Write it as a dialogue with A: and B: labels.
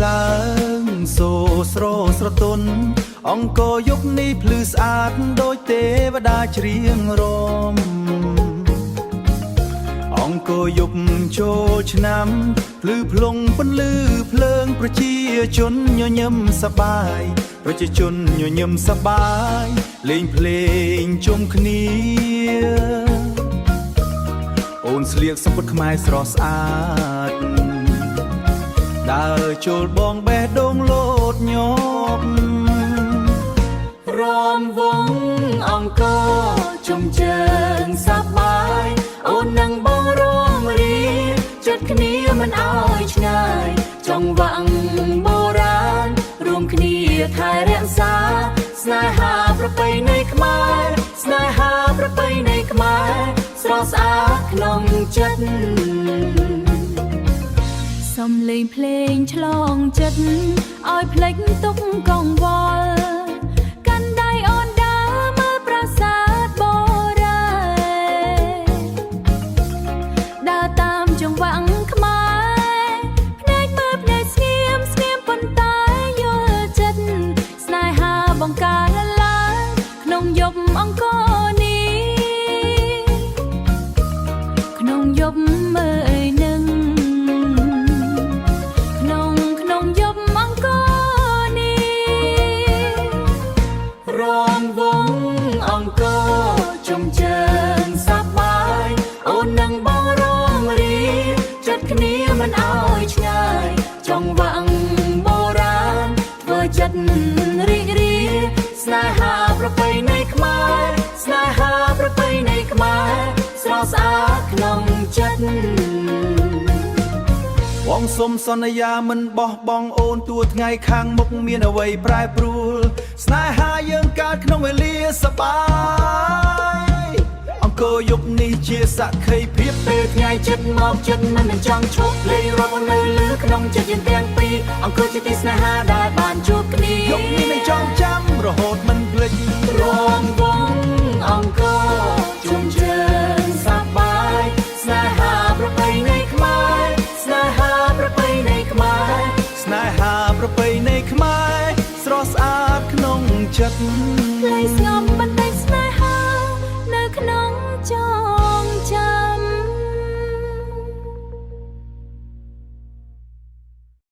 A: ឡើងសូស្រស្រទន់អង្គរយុគនេះភ្លឺស្អាតដូចទេវតាច្រៀងរំអង្គរយុគចូលឆ្នាំភ្លឺភ្លុងពន្លឺភ្លើងប្រជាជនញញឹមសប្បាយប្រជាជនញញឹមសប្បាយលេងភ្លេងជុំគ្នាអូនស្លៀកសំពត់ខ្មែរស្រស់ស្អាតដើរចូលបងបេះដូងលោតញប់
B: រំវងអង្គរជុំជើងសប្បាយអូននឹងបងរងរីចិត្តគ្នាមិនអោយឆ្ងាយចង់វាំងបុរាណរួមគ្នាថែរក្សាស្នេហាប្រពៃណីខ្មែរស្នេហាប្រពៃណីខ្មែរស្រស់ស្អាតក្នុងចិត្តសំឡេងភ្លេងឆ្លងចិត្តឲ្យភ្លេចទុកកង្វល់កាន់ដៃអូនដើរមើលប្រាសាទបុរាណដើរតាមចង្វាក់ខ្មែរភ្នែកមើលភ្នែកស្ងៀមស្ងៀមប៉ុន្តែយល់ចិត្តស្នេហាបង្កើតឡើងក្នុងយប់អង្គរនេះក្នុងយប់មើលជុំជើងសប្បាយអូននឹងបងរងរីចិត្តគ្នាមិនអោយឆ្ងាយចង់វាំងបុរាណធ្វើចិត្តរីករាយស្នេហាប្រពៃណីខ្មែរស្នេហាប្រពៃណីខ្មែរស្រស់ស្អាតក្នុងចិត្ត
A: បងសុំសន្យាមិនបោះបង់អូនទួថ្ងៃខាងមុខមានអ្វីប្រែប្រួលស្នេហាយើងកើតក្នុងវេលាសប្បាយអង្គរយុគនេះជាសក្ខីភាព
B: ពេលថ្ងៃចិត្តមកចិត្តមិនចង់ឈប់លេងរាប់នៅលើក្នុងចិត្តយើងទាំងពីរអង្គរជាទីស្នេហាដែលបានជួបគ្នា
A: យុគនេះមិនចង់ចាំរហូតមិនភ្លេច
B: រំវងអង្គរជុំជើងសប្បាយស្នេហាប្រពៃណីខ្មែរស្នេហាប្រពៃណីខ្មែរ
A: ស្នេហាប្រពៃណីខ្មែរស្រស់ស្អាតក្នុងចិត្ត
B: លេងស្ងប់